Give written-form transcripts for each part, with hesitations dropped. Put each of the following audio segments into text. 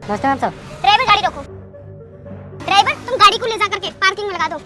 नमस्ते मैम साहब। ड्राइवर गाड़ी रोको। ड्राइवर तुम गाड़ी को ले जा करके पार्किंग में लगा दो।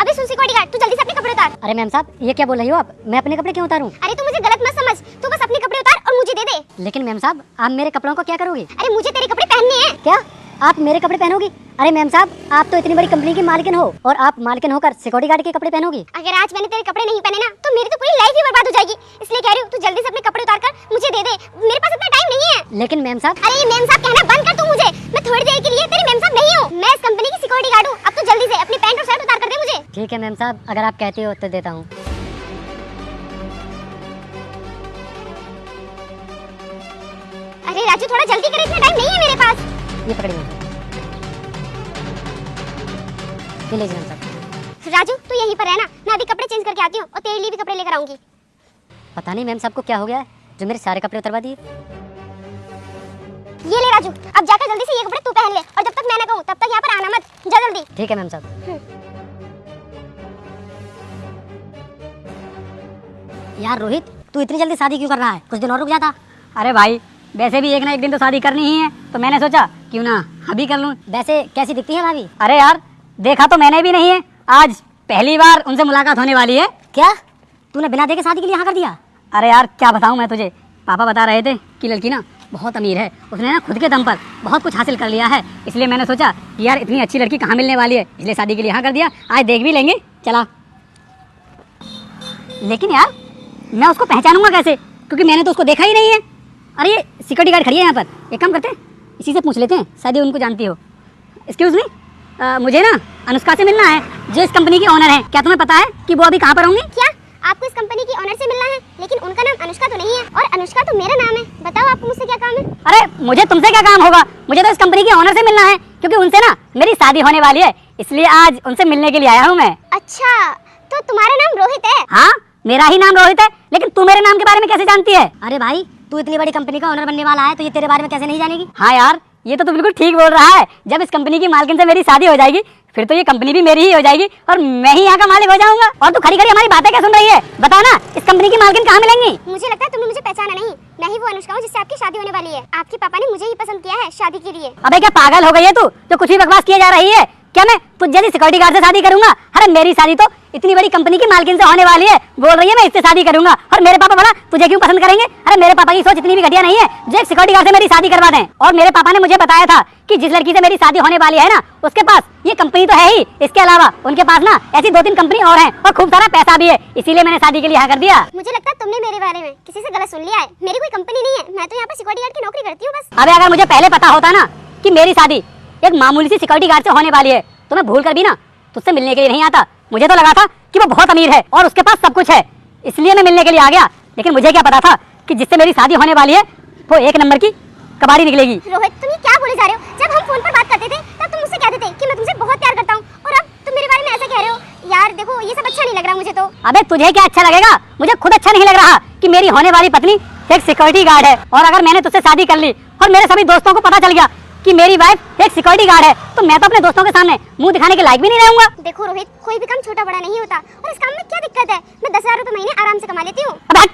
अबे सुन सिक्योरिटी गार्ड, तू जल्दी से अपने कपड़े उतार। अरे मैम साहब ये क्या बोल रही हो आप? मैं अपने कपड़े क्यों उतारूं? अरे तू मुझे गलत मत समझ, तू बस अपने कपड़े उतार और मुझे दे दे। लेकिन मैम साहब आप मेरे कपड़ों को क्या करोगी? अरे मुझे तेरे कपड़े पहनने हैं। क्या आप मेरे कपड़े पहनोगी? अरे मैम साहब आप तो इतनी बड़ी कंपनी की मालकिन हो और आप मालकिन होकर सिक्योरिटी गार्ड के कपड़े पहनोगी? अगर आज मैंने तेरे कपड़े नहीं पहने ना तो मेरी तो पूरी लाइफ ही बर्बाद हो जाएगी। इसलिए कह रही हूँ तू जल्दी से अपने कपड़े उतार कर मुझे दे दे, मेरे पास इतना टाइम नहीं है। लेकिन मैम साहब। अरे ये मैम साहब कहना बंद कर तू मुझे, मैं थोड़ी देर के लिए तेरी मैम साहब नहीं हूँ, मैं इस कंपनी की सिक्योरिटी गार्ड हूँ। अब तू जल्दी से अपनी पैंट और शर्ट उतार कर दे मुझे। ठीक है मैम साहब, अगर आप कहती हो तो देता हूँ। अरे राजू थोड़ा जल्दी कर, इतना टाइम नहीं है मेरे पास। ये पकड़िए मैम साहब। ये लीजिए मैम साहब। राजू तू यहीं पर रहना, मैं अभी कपड़े चेंज करके आती हूँ और तेरे लिए भी कपड़े लेकर आऊंगी। पता नहीं मैम साहब को क्या हो गया है जो मेरे सारे कपड़े उतरवा दिए। ये ले राजू, अब जाकर जल्दी से ये कपड़े तू पहन ले और जब तक मैं ना कहूँ तब तक यहाँ पर आना मत, जा जल्दी। ठीक है मैम साहब। यार रोहित तू इतनी जल्दी शादी क्यों कर रहा है? कुछ दिन और रुक जाता। अरे भाई वैसे भी एक ना एक दिन तो शादी करनी ही है, तो मैंने सोचा क्यों ना अभी कर लूं। वैसे कैसी दिखती है भाभी? अरे यार देखा तो मैंने भी नहीं है, आज पहली बार उनसे मुलाकात होने वाली है। क्या तूने बिना देखे शादी के लिए हाँ कर दिया? अरे यार क्या बताऊं मैं तुझे, पापा बता रहे थे कि लड़की ना बहुत अमीर है, उसने ना खुद के दम पर बहुत कुछ हासिल कर लिया है, इसलिए मैंने सोचा कि यार इतनी अच्छी लड़की कहाँ मिलने वाली है, इसलिए शादी के लिए हाँ कर दिया। आज देख भी लेंगे, चला। लेकिन यार मैं उसको पहचानूंगा कैसे, क्योंकि मैंने तो उसको देखा ही नहीं है। अरे ये सिक्योरिटी गार्ड खड़ी है यहाँ पर, एक काम करते हैं इसी से पूछ लेते हैं, शायद ये उनको जानती हो। एक्सक्यूज मी, मुझे ना अनुष्का से मिलना है जो इस कंपनी की ओनर है। क्या तुम्हें पता है कि वो अभी कहाँ पर होंगी? क्या आपको इस कंपनी की ओनर से मिलना है? लेकिन उनका नाम अनुष्का तो नहीं है और अनुष्का तो मेरा नाम है। बताओ आपको मुझसे क्या काम है? अरे मुझे तुमसे क्या काम होगा, मुझे तो इस कंपनी की ओनर से मिलना है, क्योंकि उनसे ना मेरी शादी होने वाली है, इसलिए आज उनसे मिलने के लिए आया हूँ मैं। अच्छा तो तुम्हारा नाम रोहित है? हाँ मेरा ही नाम रोहित है, लेकिन तू मेरे नाम के बारे में कैसे जानती है? अरे भाई तू इतनी बड़ी कंपनी का ओनर बनने वाला है तो ये तेरे बारे में कैसे नहीं जानेगी? हाँ यार ये तो तू बिल्कुल ठीक बोल रहा है, जब इस कंपनी की मालकिन से मेरी शादी हो जाएगी फिर तो ये कंपनी भी मेरी ही हो जाएगी और मैं ही यहाँ का मालिक हो जाऊंगा। और तू खड़ी खड़ी हमारी बातें क्या सुन रही है? बता ना इस कंपनी की मालकिन कहाँ मिलेंगी? मुझे लगता है तुमने मुझे पहचाना नहीं, मैं ही वो अनुष्का हूँ जिससे आपकी शादी होने वाली है। आपके पापा ने मुझे ही पसंद किया है शादी के लिए। अबे क्या पागल हो गई है तू, जो कुछ भी बकवास किए जा रही है? क्या मैं तुझ जैसी सिक्योरिटी गार्ड से शादी करूंगा? अरे मेरी शादी तो इतनी बड़ी कंपनी की मालकिन से होने वाली है, बोल रही है मैं इससे शादी करूंगा। और मेरे पापा भला तुझे क्यों पसंद करेंगे? अरे मेरे पापा की सोच इतनी भी घटिया नहीं है जो एक सिक्योरिटी गार्ड से मेरी शादी करवा दें। और मेरे पापा ने मुझे बताया था कि जिस लड़की से मेरी शादी होने वाली है ना उसके पास ये कंपनी तो है ही, इसके अलावा उनके पास ना ऐसी 2-3 कंपनी और हैं और खूब सारा पैसा भी है, इसीलिए मैंने शादी के लिए हाँ कर दिया। मुझे लगता है तुमने मेरे बारे में किसी से गलत सुन लिया है। मेरी कोई कंपनी नहीं है, मैं तो यहाँ पर सिक्योरिटी गार्ड की नौकरी करती हूँ बस। अबे अगर मुझे पहले पता होता ना कि मेरी शादी एक मामूली सी सिक्योरिटी गार्ड से होने वाली है तो मैं भूल कर भी ना तुझसे मिलने के लिए नहीं आता। मुझे तो लगा था कि वो बहुत अमीर है और उसके पास सब कुछ है, इसलिए मैं मिलने के लिए आ गया। लेकिन मुझे क्या पता था कि जिससे मेरी शादी होने वाली है वो एक नंबर की कबाड़ी निकलेगी। रोहित तुम ये क्या बोले जा रहे हो? जब हम फोन पर बात करते थे तब तुम मुझसे कहते थे कि मैं तुमसे बहुत प्यार करता हूँ और अब तुम मेरे बारे में ऐसा कह रहे हो। यार देखो ये सब अच्छा नहीं लग रहा मुझे तो। अबे तुझे क्या अच्छा लगेगा? मुझे खुद अच्छा नहीं लग रहा कि मेरी होने वाली पत्नी एक सिक्योरिटी गार्ड है, और अगर मैंने तुझसे शादी कर ली और मेरे सभी दोस्तों को पता चल गया कि मेरी वाइफ एक सिक्योरिटी गार्ड है तो मैं तो अपने दोस्तों के सामने मुंह दिखाने के लायक भी नहीं रहूंगा। देखो रोहित कोई भी काम छोटा बड़ा नहीं होता और इस काम में क्या दिक्कत है? मैं 10,000 रुपए महीने आराम से कमा लेती हूँ। अब हट,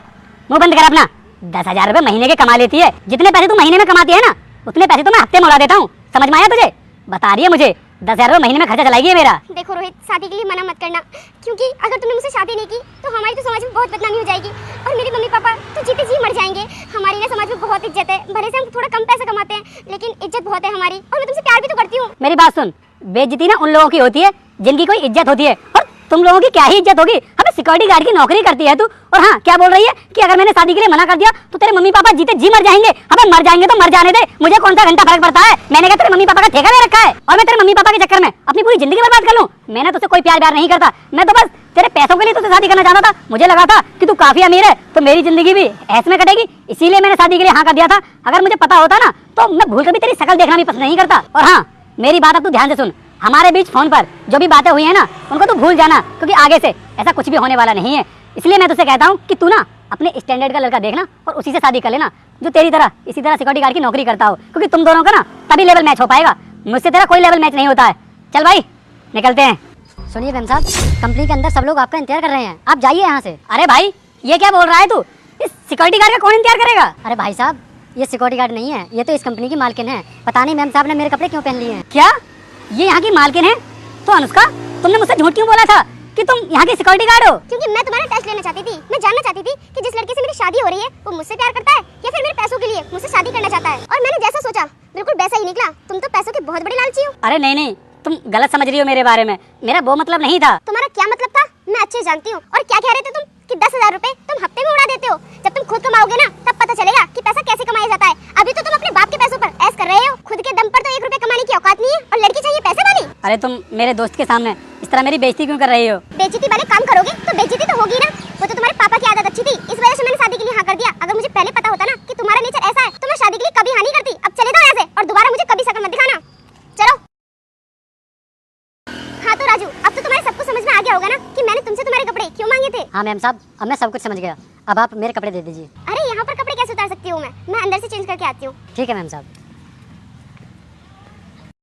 मुंह बंद कर अपना। 10,000 रुपए महीने के कमा लेती है, जितने पैसे तू महीने में कमाती है ना उतने पैसे तो मैं हफ्ते में उड़ा देता हूँ, समझ में आया तुझे? बता रही है मुझे 10,000 रुपए महीने में खर्चा चलाएगी मेरा। देखो रोहित शादी के लिए मना मत करना, क्योंकि अगर तुमने मुझसे शादी नहीं की तो हमारी तो समाज में बहुत बदनामी हो जाएगी और मेरे मम्मी पापा तो जीते जी मर जाएंगे। हमारी ना समाज में बहुत इज्जत है, भले से हम थोड़ा कम पैसा कमाते हैं लेकिन इज्जत बहुत है हमारी, और मैं तुमसे प्यार भी तो करती हूँ। मेरी बात सुन, बेइज्जती ना उन लोगों की होती है जिनकी कोई इज्जत होती है, और तुम लोगों की क्या ही इज्जत होगी? हमें सिक्योरिटी गार्ड की नौकरी करती है तू, और हाँ क्या बोल रही है कि अगर मैंने शादी के लिए मना कर दिया तो तेरे मम्मी पापा जीते जी मर जाएंगे। हमें मर जाएंगे तो मर जाने दे, मुझे कौन सा घंटा फर्क पड़ता है? मैंने क्या तेरे मम्मी पापा का ठेका ले रखा है और मैं तेरे मम्मी पापा के चक्कर में अपनी पूरी जिंदगी बर्बाद कर लूं? मैंने तुझसे कोई प्यार नहीं करता, मैं तो बस तेरे पैसों के लिए तुझसे शादी करना चाहता था। मुझे लगा था कि तू काफी अमीर है तो मेरी जिंदगी भी ऐसे में कटेगी, इसीलिए मैंने शादी के लिए हाँ कर दिया था। अगर मुझे पता होता ना तो मैं भूल कर भी तेरी शक्ल देखना भी पसंद नहीं करता। और हाँ मेरी बात अब तू ध्यान से सुन, हमारे बीच फोन पर जो भी बातें हुई है ना उनको तू भूल जाना, क्योंकि आगे से ऐसा कुछ भी होने वाला नहीं है। इसलिए मैं तुझसे कहता हूँ कि तू ना अपने स्टैंडर्ड का लड़का देखना और उसी से शादी कर लेना जो तेरी तरह इसी तरह सिक्योरिटी गार्ड की नौकरी करता हो, क्योंकि तुम दोनों का ना तभी लेवल मैच हो पाएगा, मुझसे तेरा कोई लेवल मैच नहीं होता है। चल भाई निकलते हैं। सुनिए मैम साहब, कंपनी के अंदर सब लोग आपका इंतजार कर रहे हैं, आप जाइए यहाँ से। अरे भाई ये क्या बोल रहा है तू? इस सिक्योरिटी गार्ड का कौन इंतजार करेगा? अरे भाई साहब ये सिक्योरिटी गार्ड नहीं है, ये तो इस कंपनी की मालकिन है। पता नहीं मैम साहब ने मेरे कपड़े क्यों पहन लिए हैं। क्या ये यहाँ की मालकिन है? तो अनुष्का, तुमने मुझसे झूठ क्यों बोला था कि तुम यहाँ की सिक्योरिटी गार्ड हो? क्योंकि मैं तुम्हारा टेस्ट लेना चाहती थी। मैं जानना चाहती थी कि जिस लड़के से मेरी शादी हो रही है वो मुझसे प्यार करता है या फिर मेरे पैसों के लिए मुझसे शादी करना चाहता है। और मैंने जैसा सोचा बिल्कुल वैसा ही निकला। तुम तो पैसों के बहुत बड़े लालची हो। अरे नहीं नहीं, तुम गलत समझ रही हो मेरे बारे में। मेरा वो मतलब नहीं था। तुम्हारा क्या मतलब था मैं अच्छे से जानती हूँ। और क्या कह रहे थे तुम कि 10,000 रुपए तुम हफ्ते में उड़ा देते हो। जब तुम खुद कमाओगे ना तब पता चलेगा कि पैसा कैसे कमाया जाता है। अभी तो तुम अपने बाप के पैसों पर ऐश कर रहे हो। खुद के दम पर तो 1 रुपए कमाने की औकात नहीं है और लड़की चाहिए पैसे वाली। अरे तुम मेरे दोस्त के सामने इस तरह मेरी बेइज्जती क्यों कर रही हो? बेइज्जती वाले काम करोगे तो बेइज्जती तो होगी ना। वो तो तुम्हारे पापा की आदत अच्छी थी, इस वजह से मैंने शादी के लिए हाँ कर दिया। अगर मुझे पहले पता होता ना कि तुम्हारा नेचर ऐसा है तो मैं शादी के लिए कभी हाँ नहीं करती। अब चले जाओ यहाँ से और दोबारा मुझे कभी शक्ल मत दिखाना। चलो। हाँ तो राजू, अब तो तुम्हारे सब कुछ समझ में आ गया होगा ना कि मैंने तुमसे तुम्हारे कपड़े क्यों मांगे थे। हाँ मैम साहब, अब मैं सब कुछ समझ गया। अब आप मेरे कपड़े दे दीजिए। अरे यहाँ पर कपड़े कैसे उतार सकती हूँ मैं अंदर से चेंज करके आती हूँ। ठीक है मैम साहब।